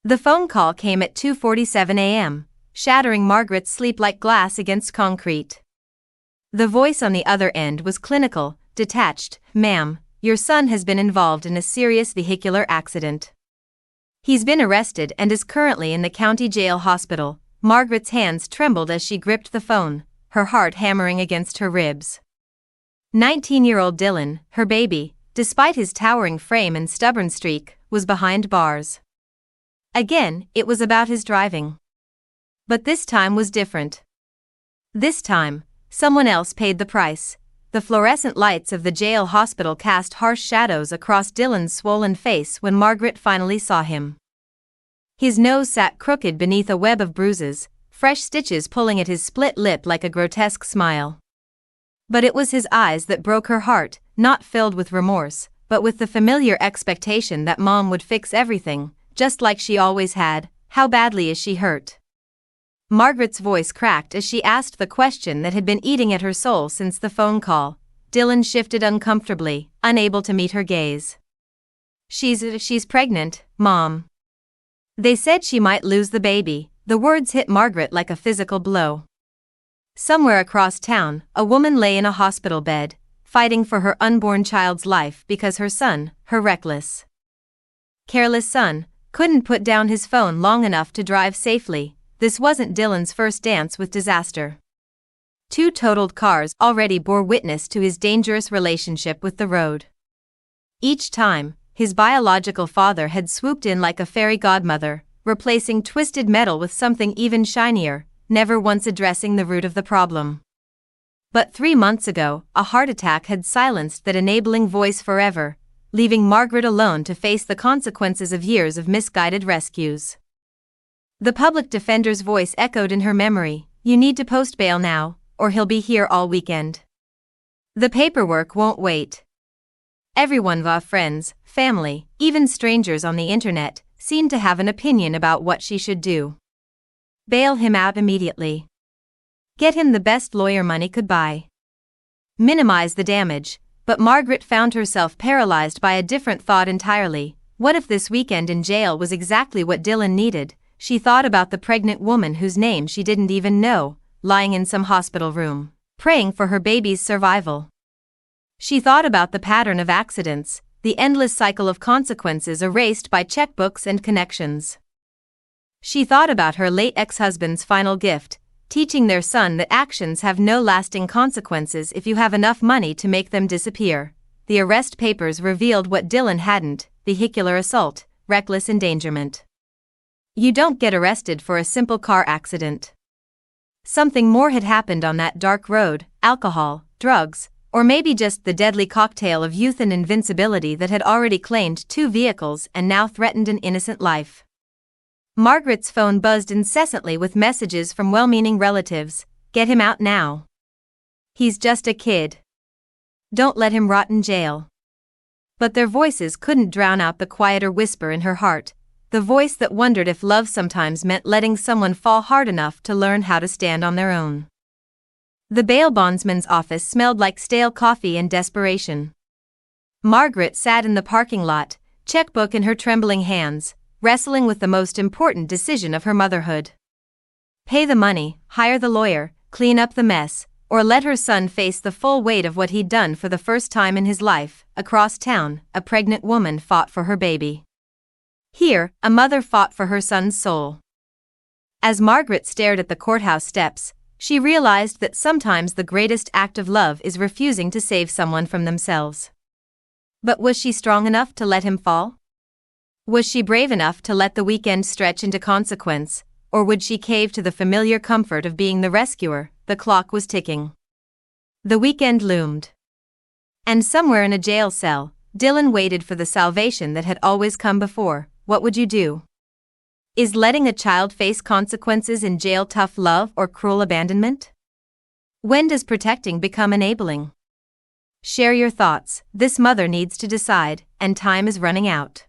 The phone call came at 2:47 a.m., shattering Margaret's sleep like glass against concrete. The voice on the other end was clinical, detached. "Ma'am, your son has been involved in a serious vehicular accident. He's been arrested and is currently in the county jail hospital." Margaret's hands trembled as she gripped the phone, her heart hammering against her ribs. 19-year-old Dylan, her baby, despite his towering frame and stubborn streak, was behind bars. Again, it was about his driving. But this time was different. This time, someone else paid the price. The fluorescent lights of the jail hospital cast harsh shadows across Dylan's swollen face when Margaret finally saw him. His nose sat crooked beneath a web of bruises, fresh stitches pulling at his split lip like a grotesque smile. But it was his eyes that broke her heart, not filled with remorse, but with the familiar expectation that Mom would fix everything, just like she always had. "How badly is she hurt?" Margaret's voice cracked as she asked the question that had been eating at her soul since the phone call. Dylan shifted uncomfortably, unable to meet her gaze. She's pregnant, Mom. They said she might lose the baby." The words hit Margaret like a physical blow. Somewhere across town, a woman lay in a hospital bed, fighting for her unborn child's life because her son, her reckless, careless son, couldn't put down his phone long enough to drive safely. This wasn't Dylan's first dance with disaster. 2 totaled cars already bore witness to his dangerous relationship with the road. Each time, his biological father had swooped in like a fairy godmother, replacing twisted metal with something even shinier, never once addressing the root of the problem. But 3 months ago, a heart attack had silenced that enabling voice forever, leaving Margaret alone to face the consequences of years of misguided rescues. The public defender's voice echoed in her memory. "You need to post bail now, or he'll be here all weekend. The paperwork won't wait." Everyone, friends, family, even strangers on the internet, seemed to have an opinion about what she should do. Bail him out immediately. Get him the best lawyer money could buy. Minimize the damage. But Margaret found herself paralyzed by a different thought entirely. What if this weekend in jail was exactly what Dylan needed? She thought about the pregnant woman whose name she didn't even know, lying in some hospital room, praying for her baby's survival. She thought about the pattern of accidents, the endless cycle of consequences erased by checkbooks and connections. She thought about her late ex-husband's final gift, teaching their son that actions have no lasting consequences if you have enough money to make them disappear. The arrest papers revealed what Dylan hadn't: vehicular assault, reckless endangerment. You don't get arrested for a simple car accident. Something more had happened on that dark road: alcohol, drugs, or maybe just the deadly cocktail of youth and invincibility that had already claimed 2 vehicles and now threatened an innocent life. Margaret's phone buzzed incessantly with messages from well-meaning relatives. "Get him out now. He's just a kid. Don't let him rot in jail." But their voices couldn't drown out the quieter whisper in her heart, the voice that wondered if love sometimes meant letting someone fall hard enough to learn how to stand on their own. The bail bondsman's office smelled like stale coffee and desperation. Margaret sat in the parking lot, checkbook in her trembling hands, wrestling with the most important decision of her motherhood. Pay the money, hire the lawyer, clean up the mess, or let her son face the full weight of what he'd done for the first time in his life. Across town, a pregnant woman fought for her baby. Here, a mother fought for her son's soul. As Margaret stared at the courthouse steps, she realized that sometimes the greatest act of love is refusing to save someone from themselves. But was she strong enough to let him fall? Was she brave enough to let the weekend stretch into consequence, or would she cave to the familiar comfort of being the rescuer? The clock was ticking. The weekend loomed. And somewhere in a jail cell, Dylan waited for the salvation that had always come before. What would you do? Is letting a child face consequences in jail tough love or cruel abandonment? When does protecting become enabling? Share your thoughts. This mother needs to decide, and time is running out.